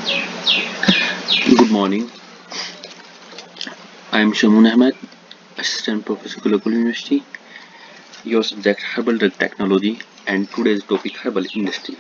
Good morning. I am Shamoon Ahmed, Assistant Professor, Global University. Your subject Herbal Drug Technology, and today's topic Herbal Industry.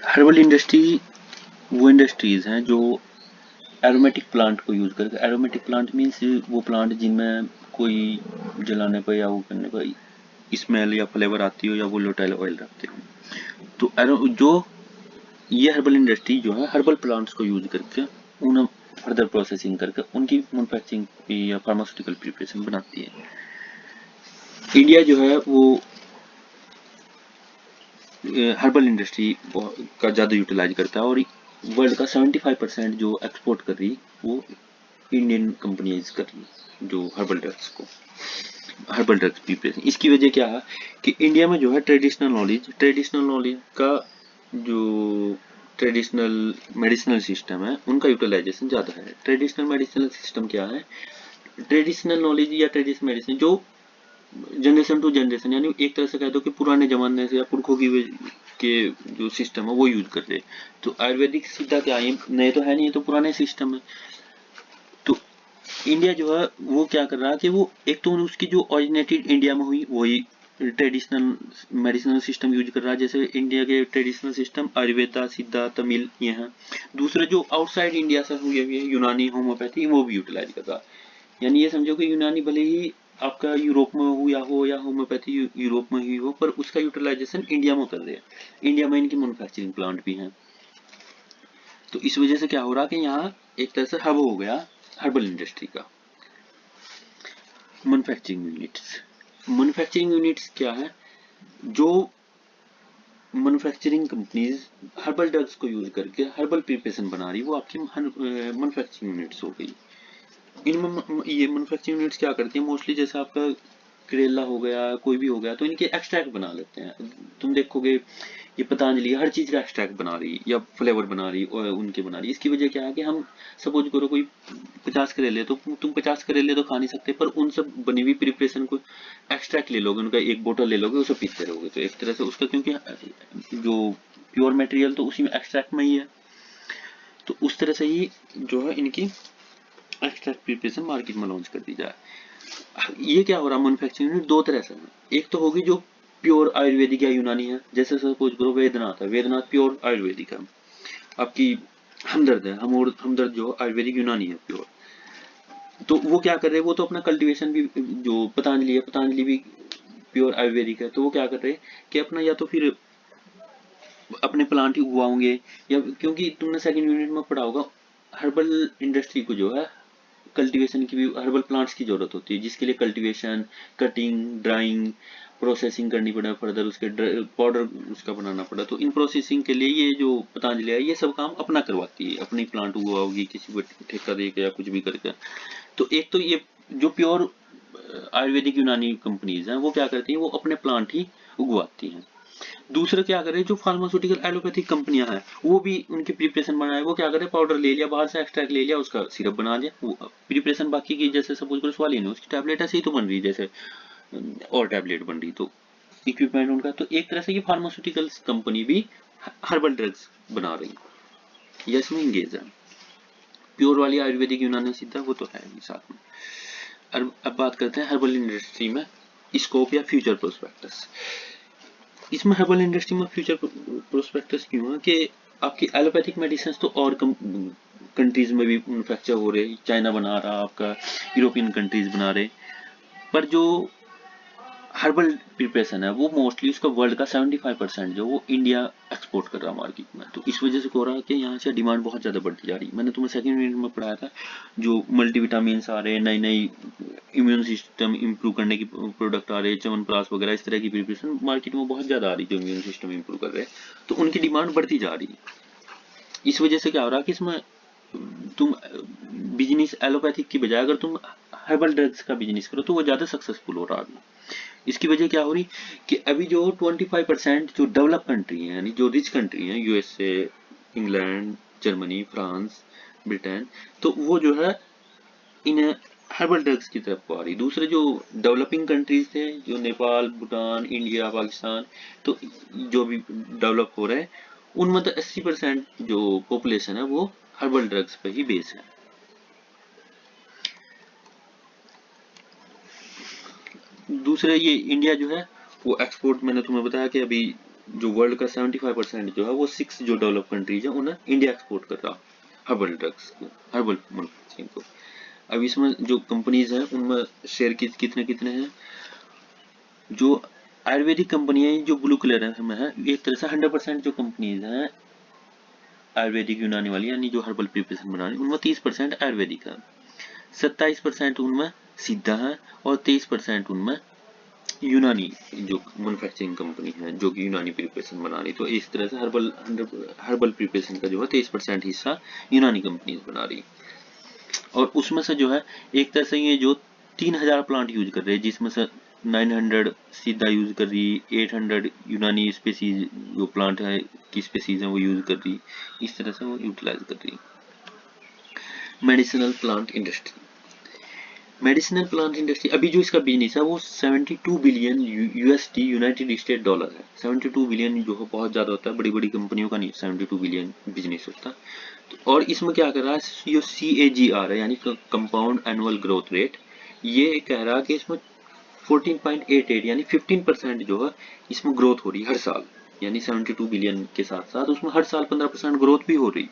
Herbal Industry वो industries हैं जो aromatic plant को use करके, aromatic plant means वो plant जिनमें कोई जलाने पर या वो करने पर स्मेल या फ्लेवर आती हो या वो वोलेटाइल ऑयल रखते हो। तो जो ये हर्बल इंडस्ट्री जो है हर्बल प्लांट्स को यूज करके उन्हें फर्दर प्रोसेसिंग करके उनकी मैन्युफैक्चरिंग या फार्मास्यूटिकल प्रिपरेशन बनाती है। इंडिया जो है वो हर्बल इंडस्ट्री का ज़्यादा यूटिलाइज करता है और वर्ल्ड का 75% जो एक्सपोर्ट कर रही वो इंडियन कंपनीज कर रही जो हर्बल ड्रग्स प्रिपरेशन। इसकी वजह क्या है कि इंडिया में जो है ट्रेडिशनल नॉलेज का जो ट्रेडिशनल मेडिसिनल सिस्टम है उनका यूटिलाइजेशन ज़्यादा है। ट्रेडिशनल मेडिसिनल सिस्टम क्या है? ट्रेडिशनल नॉलेज या ट्रेडिशनल मेडिसिन जो जनरेशन टू जनरेशन, यानी एक तरह से कह दो कि पुराने जमाने से या पुरखों के जो सिस्टम है वो यूज कर रहे। तो आयुर्वेदिक सीधा क्या है, नए तो है नहीं, ये तो पुराने सिस्टम है। तो इंडिया जो है वो क्या कर रहा है कि वो एक तो उसकी जो ओरिजिनेटेड इंडिया में हुई वही ट्रेडिशनल मेडिसिनल सिस्टम यूज कर रहा है, जैसे इंडिया के ट्रेडिशनल सिस्टम आयुर्वेदा, सिद्धा, तमिल ये हैं। दूसरे जो आउटसाइड इंडिया से हुए हुए यूनानी, होम्योपैथी वो भी यूटिलाइज कर रहा है। यानी ये समझो कि यूनानी भले ही आपका यूरोप में हो या होम्योपैथी यूरोप में ही हो, पर उसका यूटिलाइजेशन इंडिया में कर रहे हैं। इंडिया में इनकी मैन्युफैक्चरिंग प्लांट भी हैं। तो इस वजह से क्या हो रहा है कि यहाँ एक तरह से हब हो गया हर्बल इंडस्ट्री का। मैन्युफैक्चरिंग यूनिट्स क्या है? जो मैन्युफैक्चरिंग कंपनीज हर्बल ड्रग्स को यूज करके हर्बल प्रिपरेशन बना रही वो आपकी मैन्युफैक्चरिंग यूनिट्स हो गई। इनमें ये मैन्युफैक्चरिंग यूनिट्स क्या करती है मोस्टली, जैसे आपका करेला हो गया, कोई भी हो गया, तो इनके एक्सट्रैक्ट बना लेते हैं। तुम देखोगे ये पतंजलि हर चीज का एक्सट्रैक्ट बना रही या फ्लेवर बना रही और उनके बना रही। इसकी वजह क्या है कि हम सपोज करो कोई 50 करेले, तो तुम 50 करेले तो खा नहीं सकते, पर उन सब बनी हुई प्रिपरेशन को एक्सट्रैक्ट ले लोगे, उनका एक बोतल ले लोगे, उसे पीते रहोगे। तो एक तरह से उसका, क्योंकि जो प्योर मटेरियल तो उसी में एक्सट्रैक्ट में ही है, तो उस तरह से ही जो है इनकी एक्सट्रैक्ट प्रिपरेशन मार्केट में लॉन्च कर दी जाए। ये क्या हो रहा है मैन्युफैक्चरिंग यूनिट दो तरह से है। एक तो होगी जो प्योर आयुर्वेदिक या यूनानी है, जैसे सपोज करो वेदनाथ है, वेदनाथ प्योर आयुर्वेदिक है। आपकी हमदर्द है, हमदर्द जो आयुर्वेदिक यूनानी है प्योर। तो वो क्या कर रहे हैं, वो तो अपना कल्टीवेशन भी, जो पतंजलि है, पतंजलि भी प्योर आयुर्वेदिक है, तो वो क्या कर रहे हैं कि अपना या तो फिर अपने प्लांट ही उगाओगे, या क्योंकि तुमने सेकंड यूनिट में पढ़ा होगा हर्बल इंडस्ट्री को जो है कल्टीवेशन की भी हर्बल प्लांट्स की जरूरत होती है, जिसके लिए कल्टीवेशन, कटिंग, ड्राइंग, प्रोसेसिंग करनी पड़ा, फर्दर उसके पाउडर उसका बनाना पड़ा। तो इन प्रोसेसिंग के लिए ये जो पतंजलि है ये सब काम अपना करवाती है, अपनी प्लांट उगाओगी किसी को ठेका दे के या कुछ भी करके। तो एक तो ये जो प्योर आयुर्वेदिक यूनानी कंपनीज हैं वो क्या करती हैं, वो अपने प्लांट ही उगवाती हैं। दूसरा क्या करे, जो फार्मास्यूटिकल एलोपैथिक कंपनियां हैं वो भी उनकी प्रिपरेशन बनाए, वो क्या करे, पाउडर ले लिया बाहर से, एक्सट्रैक्ट ले लिया, उसका सिरप बना दिया, वो प्रिपरेशन बाकी की, जैसे सपोज करो स्वालिन है, उसकी टैबलेट ऐसे ही तो बन रही है जैसे और टैबलेट बन रही। तो इक्विपमेंट उनका, तो एक तरह से ये फार्मास्यूटिकल्स कंपनी भी हर्बल ड्रग्स बना रही है, ये इसमें इंगेज है। प्योर वाली आयुर्वेदिक यूनानी सीधा वो तो है ही साथ में। अब बात करते हैं हर्बल इंडस्ट्री में स्कोप या फ्यूचर प्रोस्पेक्टस। इसमें हर्बल इंडस्ट्री में फ्यूचर प्रोस्पेक्टस क्यों है कि आपकी एलोपैथिक मेडिसिन तो और कंट्रीज में भी मैन्युफैक्चर हो रहे, चाइना बना रहा, आपका यूरोपियन कंट्रीज बना रहे, पर जो हर्बल प्रिपरेशन है वो मोस्टली उसका वर्ल्ड का 75% जो वो इंडिया एक्सपोर्ट कर रहा है मार्केट में। तो इस वजह से हो रहा है कि यहाँ से डिमांड बहुत ज़्यादा बढ़ती जा रही है। मैंने तुम्हें सेकंड यूनिट में पढ़ाया था जो मल्टीविटामिन आ रहे, नई नई इम्यून सिस्टम इंप्रूव करने की प्रोडक्ट आ रहे, च्यवनप्राश वगैरह, इस तरह की प्रिपरेशन मार्केट में बहुत ज़्यादा आ रही जो इम्यून सिस्टम इंप्रूव कर रहे हैं, तो उनकी डिमांड बढ़ती जा रही है। इस वजह से क्या हो रहा है कि इसमें तुम बिजनेस एलोपैथिक की बजाय अगर तुम हर्बल ड्रग्स का बिजनेस करो तो वो ज़्यादा सक्सेसफुल हो रहा है। इसकी वजह क्या हो रही कि अभी जो 25% जो डेवलप कंट्री है, यानी जो रिच कंट्री है, USA, England, Germany, France, Britain, तो वो जो है इन हर्बल ड्रग्स की तरफ को आ रही। दूसरे जो डेवलपिंग कंट्रीज थे, जो नेपाल, भूटान, इंडिया, पाकिस्तान, तो जो भी डेवलप हो रहे हैं उनमें तो 80% जो पॉपुलेशन है वो हर्बल ड्रग्स पे ही बेस है। दूसरे ये इंडिया जो है वो एक्सपोर्ट, मैंने तुम्हें बताया कि अभी जो वर्ल्ड का 75% जो है वो 6 जो डेवलप कंट्रीज है उन्हें इंडिया एक्सपोर्ट कर रहा हर्बल ड्रग्स को, हर्बल मैन्युफैक्चरिंग को। अब इसमें जो कंपनीज हैं उनमें शेयर कितने कितने हैं। जो आयुर्वेदिक कंपनियां जो ब्लू कलर में है, एक तरह से 100% जो कंपनीज हैं आयुर्वेदिक यूनानी वाली, यानी जो हर्बल प्रिपरेशन बना रही, उनमें 30% आयुर्वेदिक है, 27% उनमें सिद्धा है और 23% उनमें यूनानी जो मैन्युफैक्चरिंग कंपनी है जो कि यूनानी प्रिपरेशन बना रही। तो इस तरह से हर्बल प्रिपरेशन का जो है 23% हिस्सा यूनानी कंपनीज बना रही। और उसमें से जो है एक तरह से ये जो 3000 प्लांट यूज कर रहे हैं, जिसमें से 900 सीधा यूज कर रही, 800 यूनानी स्पेसीज जो प्लांट है की स्पेसीज है वो यूज कर रही, इस तरह से वो यूटिलाइज कर रही। Medicinal plant industry, medicinal plant industry अभी जो इसका बिजनेस है वो 72 billion USD United state dollar है। 72 बिलियन जो है बहुत ज्यादा होता है, बड़ी बड़ी कंपनियों का नहीं 72 बिलियन बिजनेस होता। तो और इसमें क्या कर रहा है, ये CAGR है यानी कंपाउंड एनुअल ग्रोथ रेट, ये कह रहा है कि इसमें 14.88 यानी 15% जो है इसमें ग्रोथ हो रही है हर साल, यानी 72 बिलियन के साथ साथ उसमें हर साल 15% ग्रोथ भी हो रही।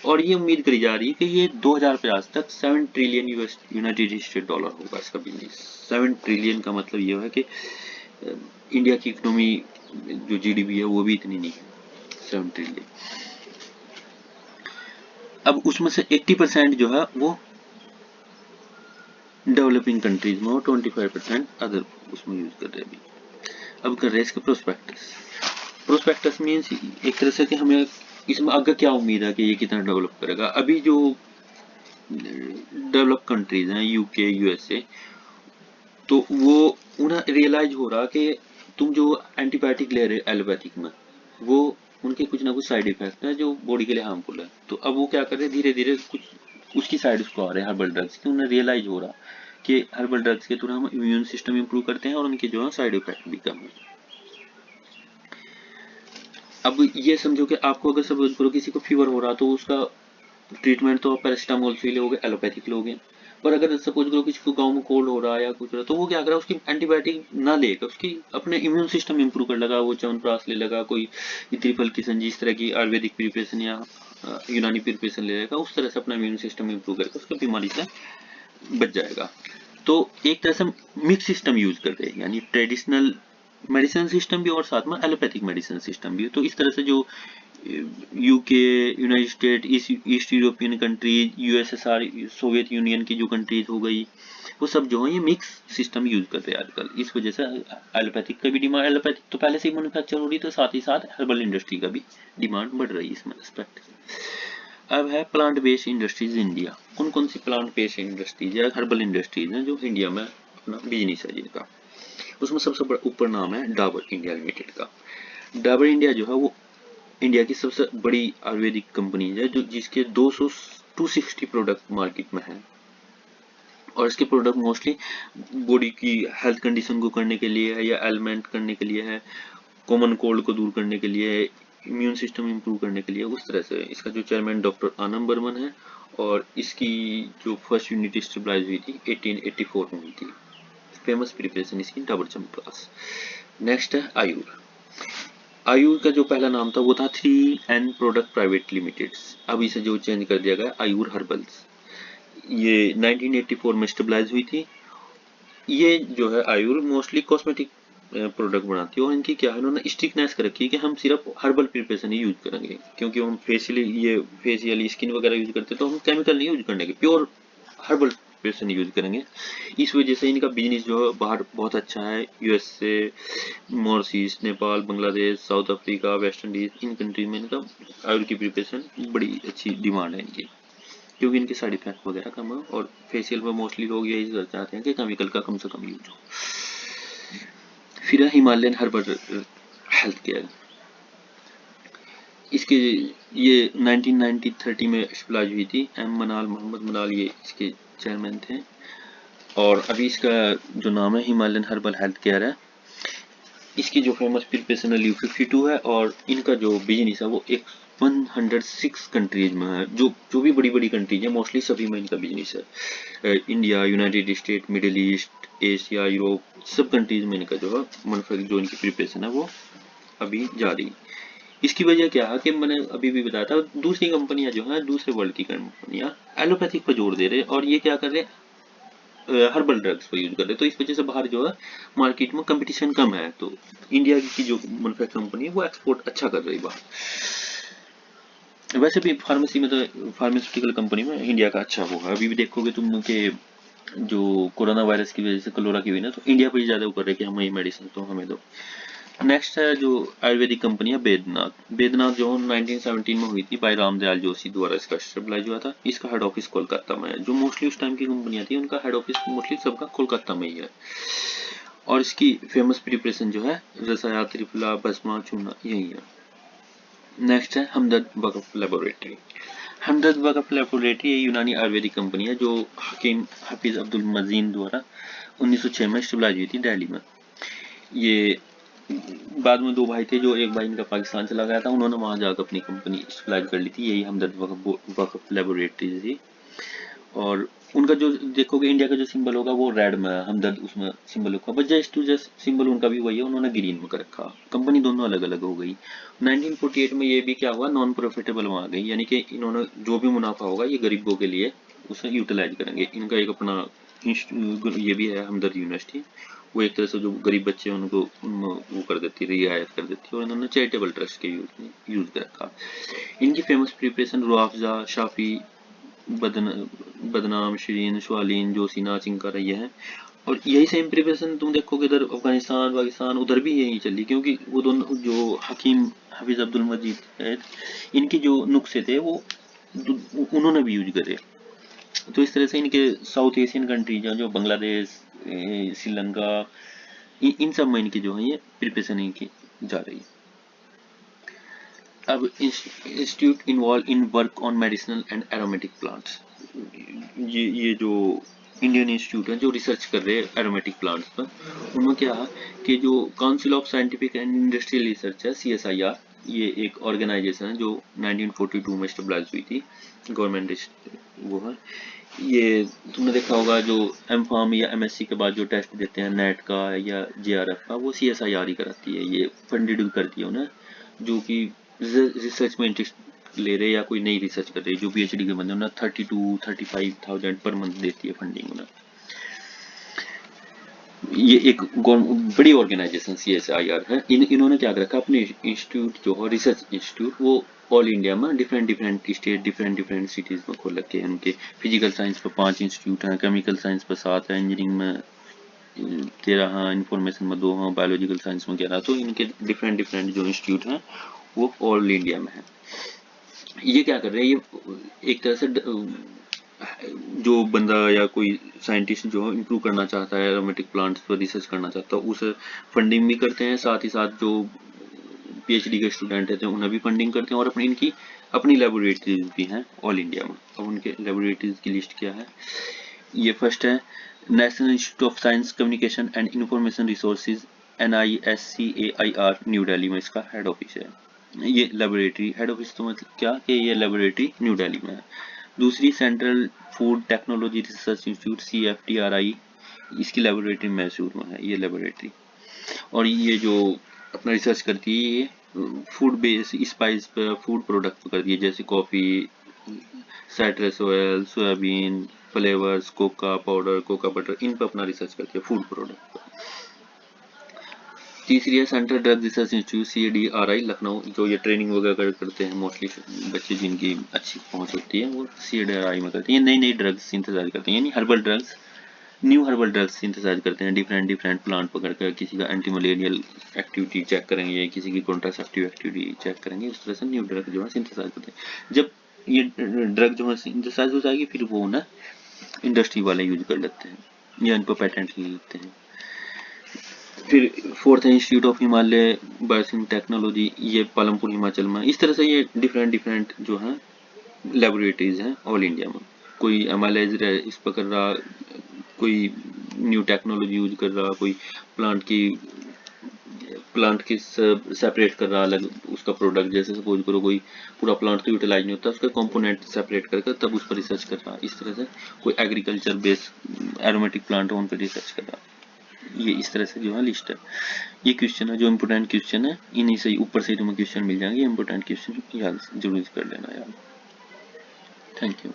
और ये उम्मीद करी जा रही है कि ये 2050 तक 7 ट्रिलियन यूनाइटेड स्टेट डॉलर होगा इसका बिजनेस। 7 ट्रिलियन का मतलब ये है कि इंडिया की इकोनॉमी जो GDP है वो भी इतनी नहीं है, 7 ट्रिलियन। अब उसमें से 80% जो है वो डेवलपिंग कंट्रीज में और 25% अदर उसमें यूज कर रहे हैं अभी। अब कर रहे हैं इसके प्रोस्पेक्टस। प्रोस्पेक्टस मीन्स एक तरह से कि हमें इसमें आगे क्या उम्मीद है कि ये कितना डेवलप करेगा। अभी जो डेवलप कंट्रीज हैं UK USA, तो वो उन्हें रियलाइज हो रहा कि तुम जो एंटीबायोटिक ले रहे हो एलोपैथिक में, वो उनके कुछ ना कुछ साइड इफेक्ट है जो बॉडी के लिए हार्मफुल है। तो अब वो क्या कर रहे हैं, धीरे धीरे कुछ उसकी साइड उसको आ रहे हैं हर्बल ड्रग्स की। उन्हें रियलाइज हो रहा कि हर्बल ड्रग्स के थ्रू हम इम्यून सिस्टम इंप्रूव करते हैं और उनके जो है साइड इफेक्ट भी कम है। अब ये समझो कि आपको अगर सपोज करो किसी को फीवर हो रहा तो उसका ट्रीटमेंट तो आप पैरासिटामोल से लोगे, एलोपैथिक लोगे। पर अगर सपोज करो किसी को गांव में कोल्ड हो रहा है या कुछ हो रहा है तो वो क्या कर रहा है, उसकी एंटीबायोटिक ना लेकर उसकी अपने इम्यून सिस्टम इंप्रूव कर लगा, वो च्यवनप्राश ले लगा, कोई त्रिफल की संजी इस तरह की आयुर्वेदिक प्रिपरेशन या यूनानी प्रिपरेशन ले लेगा, उस तरह से अपना इम्यून सिस्टम इंप्रूव करके उसको बीमारी से बच जाएगा। तो एक तरह से मिक्स सिस्टम यूज कर रहे हैं, यानी ट्रेडिशनल मेडिसिन सिस्टम भी और साथ में एलोपैथिक मेडिसिन सिस्टम भी। तो इस तरह से जो UK, United state, east European countries, USSR, Soviet union की जो कंट्रीज हो गई, वो सब जो है ये मिक्स सिस्टम यूज कर रहे हैं आजकल। इस वजह से एलोपैथिक का भी डिमांड, एलोपैथिक तो पहले से ही मैन्युफैक्चर हो रही, तो साथ ही साथ हर्बल इंडस्ट्री का भी डिमांड बढ़ रही है इसमें एस्पेक्ट। अब है प्लांट बेस्ड इंडस्ट्रीज इंडिया। कौन कौन सी प्लांट बेस्ड इंडस्ट्रीज या हर्बल इंडस्ट्रीज हैं जो इंडिया में अपना बिजनेस है जिनका। उसमें सबसे बड़ा ऊपर नाम है डाबर इंडिया लिमिटेड का। डाबर इंडिया जो है वो इंडिया की सबसे बड़ी आयुर्वेदिक कंपनी है जो जिसके 260 प्रोडक्ट मार्केट में है। और इसके प्रोडक्ट मोस्टली बॉडी की हेल्थ कंडीशन को करने के लिए है या एलिमेंट करने के लिए है, कॉमन कोल्ड को दूर करने के लिए है, इम्यून सिस्टम इंप्रूव करने के लिए, उस तरह से। इसका जो चेयरमैन डॉक्टर आनंद बर्मन है और इसकी जो फर्स्ट यूनिट स्टेबलाइज हुई थी 1884 में हुई थी। फेमस प्रिपरेशन इसकी डाबर च्यवनप्राश। नेक्स्ट है आयुर। आयुर का जो पहला नाम था वो था 3N प्रोडक्ट प्राइवेट लिमिटेड, अब इसे जो चेंज कर दिया गया आयुर हर्बल्स। ये 1984 में स्टेबलाइज हुई थी। ये जो है आयुर मोस्टली कॉस्मेटिक प्रोडक्ट बनाती है और इनकी क्या है, उन्होंने स्ट्रिक्टनेस कर रखी है कि हम सिर्फ हर्बल प्रिपरेशन ही यूज करेंगे, क्योंकि हम फेशियल स्किन वगैरह यूज करते हैं तो हम केमिकल नहीं यूज करने के, प्योर हर्बल प्रिपरेशन यूज करेंगे। इस वजह से इनका बिजनेस जो है बाहर बहुत अच्छा है। USA, Mauritius, Nepal, Bangladesh, South Africa, West Indies, इन कंट्रीज में इनका आयुर की प्रिपरेशन बड़ी अच्छी डिमांड है इनकी, क्योंकि इनके साइड इफेक्ट वगैरह कम है। और फेशियल में मोस्टली लोग यही चाहते हैं कि केमिकल का कम से कम यूज हो। फिर है हिमालयन हर्बल हेल्थ केयर। इसके ये 1930 में स्टेबलाइज हुई थी। मोहम्मद मनाल ये इसके चेयरमैन थे। और अभी इसका जो नाम है हिमालयन हर्बल हेल्थ केयर है। इसकी जो फेमस प्रिपरेशन है LEU-52 है, और इनका जो बिजनेस है वो 106 कंट्रीज में है। जो जो भी बड़ी बड़ी कंट्रीज है मोस्टली सभी में इनका बिजनेस है। India, United state, middle east, Asia, Europe, सब कंट्रीज में इनका जो है मैन्युफैक्चरिंग जो इनकी प्रिपरेशन है वो अभी जारी। इसकी वजह क्या है कि मैंने अभी भी बताया था, दूसरी कंपनियां जो है, दूसरे वर्ल्ड की कंपनियां एलोपैथिक पर जोर दे रहे हैं, और ये क्या कर रहे हैं, हर्बल ड्रग्स को यूज कर रहे हैं। तो इस वजह से बाहर जो है मार्केट में कंपटीशन कम है, तो इंडिया की जो मैन्युफैक्चरिंग कंपनी है वो एक्सपोर्ट अच्छा कर रही है बाहर। वैसे भी फार्मेसी में तो फार्मास्यूटिकल कंपनी में इंडिया का अच्छा होगा। अभी भी देखोगे तुम के जो कोरोना वायरस की वजह से कलोरा की हुई ना, तो इंडिया पर ही ज्यादा वो कर रहे हैं कि हमें ये मेडिसिन तो हमें दो। नेक्स्ट है जो आयुर्वेदिक कंपनी है वेदनाथ। वेदनाथ जो 1917 में हुई थी बाय रामदयाल जोशी द्वारा इसका स्टेबलाइज हुआ था। इसका हेड ऑफिस कोलकाता में है। जो मोस्टली उस टाइम की कंपनियां थी उनका हेड ऑफिस मोस्टली सबका कोलकाता में ही है। और इसकी फेमस प्रिपरेशन जो है रसाया, त्रिफला, भस्मा, चूना यही है। नेक्स्ट है हमदर्द वकफ लेबोरेटरी। हमदर्द वकफ लेबोरेटरी ये यूनानी आयुर्वेदिक कंपनी है जो हकीम हफीज अब्दुल मजीन द्वारा 1906 में स्टेबलाइज हुई थी दिल्ली में। ये बाद में दो भाई थे, जो एक भाई इनका पाकिस्तान चला गया था, उन्होंने वहां जाकर अपनी कंपनी स्टेबलाइज कर ली थी। यही हमदर्द वकफ लेबोरेटरी थी। और उनका जो देखोगे इंडिया का जो सिंबल होगा वो रेड में है, हमदर्द उसमें सिंबल होगा, but just to just symbol उनका भी वही है, उन्होंने ग्रीन में कर रखा। कंपनी दोनों अलग अलग हो गई। 1948 में ये भी क्या हुआ, नॉन प्रॉफिटेबल में आ गई, यानी कि इन्होंने जो भी मुनाफा होगा ये गरीबों के लिए उसे यूटिलाइज करेंगे। इनका एक अपना ये भी है हमदर्द यूनिवर्सिटी, वो एक तरह से जो गरीब बच्चे हैं उनको वो कर देती है, रियायत कर देती है, और इन्होंने चैरिटेबल ट्रस्ट के यूज कर रखा। इनकी फेमस प्रिपरेशन रुआफजा, शाफी, बदनाम, शिरीन, स्वालीन, जोशीना, चिंकारा ये है। और यही सेम प्रिपरेशन तुम देखोगे इधर अफगानिस्तान, पाकिस्तान, उधर भी यही चली, क्योंकि वो दोनों जो हकीम हफीज अब्दुल मजीद है, इनके जो नुस्खे थे वो उन्होंने भी यूज करे। तो इस तरह से इनके साउथ एशियन कंट्रीज हैं जो बांग्लादेश, श्रीलंका, इन सब में इनकी जो है ये प्रिपरेशन इनकी जा रही है। अब institute involve in work on medicinal and aromatic plants. ये जो इंडियन इंस्टीट्यूट है जो रिसर्च कर रहे हैं एरोमेटिक प्लांट्स पर, उनमें क्या है कि जो council of scientific and industrial research है CSIR, ये एक ऑर्गेनाइजेशन है जो 1942 में स्टेबलाइज हुई थी, गवर्नमेंट वो है। ये तुमने देखा होगा जो M.Pharm या MSc के बाद जो टेस्ट देते हैं नेट का या JRF का, वो CSIR ही कराती है। ये फंडेड करती है उन्हें, जो कि रिसर्च में इंटरेस्ट ले रहे या कोई नई रिसर्च कर रहे, जो PhD के बंदे उन्हें 32-35,000 पर मंथ देती है फंडिंग उन्हें। ये एक बड़ी ऑर्गेनाइजेशन CSIR है। इन्होंने क्या कर रखा, अपने इंस्टीट्यूट जो है रिसर्च इंस्टीट्यूट, वो ऑल इंडिया में different different state, different different cities में खोल रखे हैं। उनके फिजिकल साइंस पर 5 इंस्टीट्यूट हैं, केमिकल साइंस पर 7 है, इंजीनियरिंग में 13 हैं, इंफॉर्मेशन में 2 हैं, बायोलॉजिकल साइंस में 11। तो इनके डिफरेंट डिफरेंट जो इंस्टीट्यूट हैं वो ऑल इंडिया में है। ये क्या कर रहे हैं, ये एक तरह से जो बंदा या कोई साइंटिस्ट जो इम्प्रूव करना चाहता है, एरोमेटिक प्लांट्स पर रिसर्च करना चाहता है, उसे फंडिंग भी करते हैं। साथ ही साथ जो PhD के स्टूडेंट हैं उन्हें भी फंडिंग करते हैं, और इनकी अपनी लेबोरेटरीज भी हैं ऑल इंडिया में। अब उनके लेबोरेटरीज की लिस्ट क्या है, ये फर्स्ट है national institute of science communication and information resources, NISCAIR, new Delhi में इसका हेड ऑफिस है। ये लेबोरेटरी हेड ऑफिस तो मतलब क्या कि ये लेबोरेटरी न्यू दिल्ली में है। दूसरी central food technology research institute CFTRI, इसकी लेबोरेटरी मैसूर में है ये लेबोरेटरी। और ये जो अपना रिसर्च करती है ये फूड बेस स्पाइस पर, फूड प्रोडक्ट पर करती है, जैसे coffee, citrus oil, soybean, flavours, cocoa powder, cocoa butter, इन पर अपना रिसर्च करती है फूड प्रोडक्ट पर। तीसरी है central drug research institute CDRI Lucknow, जो ये ट्रेनिंग वगैरह करते हैं मोस्टली बच्चे जिनकी अच्छी पहुंच होती है, वो CDRI में करते हैं। नई नई ड्रग्स सिंथेसाइज करते हैं, यानी herbal drugs, new herbal drugs synthesize करते हैं। डिफरेंट डिफरेंट प्लांट पकड़ कर किसी का एंटी मलेरियल एक्टिविटी चेक करेंगे, किसी की कॉन्ट्रासेप्टिव एक्टिविटी चेक करेंगे, उस तरह से न्यू ड्रग जो है सिंथेसाइज करते हैं। जब ये ड्रग जो है सिंथेसाइज हो जाएगी, फिर वो ना इंडस्ट्री वाले यूज कर लेते हैं या इन पर पेटेंट ले लेते हैं। फिर फोर्थ है institute of Himalaya Biosyn technology, ये पालमपुर हिमाचल में। इस तरह से ये डिफरेंट डिफरेंट जो है लेबोरेटरीज हैं ऑल इंडिया में। कोई एनालाइज इस पर कर रहा, कोई न्यू टेक्नोलॉजी यूज कर रहा, कोई प्लांट की प्लांट की सेपरेट कर रहा अलग उसका प्रोडक्ट, जैसे सपोज करो कोई पूरा प्लांट तो यूटिलाइज नहीं होता, उसका कंपोनेंट सेपरेट करके तब उस पर रिसर्च कर रहा, इस तरह से कोई एग्रीकल्चर बेस्ड एरोमेटिक प्लांट उन पर रिसर्च कर रहा। ये इस तरह से जो है लिस्ट है। ये क्वेश्चन है जो इम्पोर्टेंट क्वेश्चन है, इन्हीं से ऊपर से तुम्हें क्वेश्चन मिल जाएंगे, इम्पोर्टेंट क्वेश्चन याद जरूर कर लेना यार। Thank you.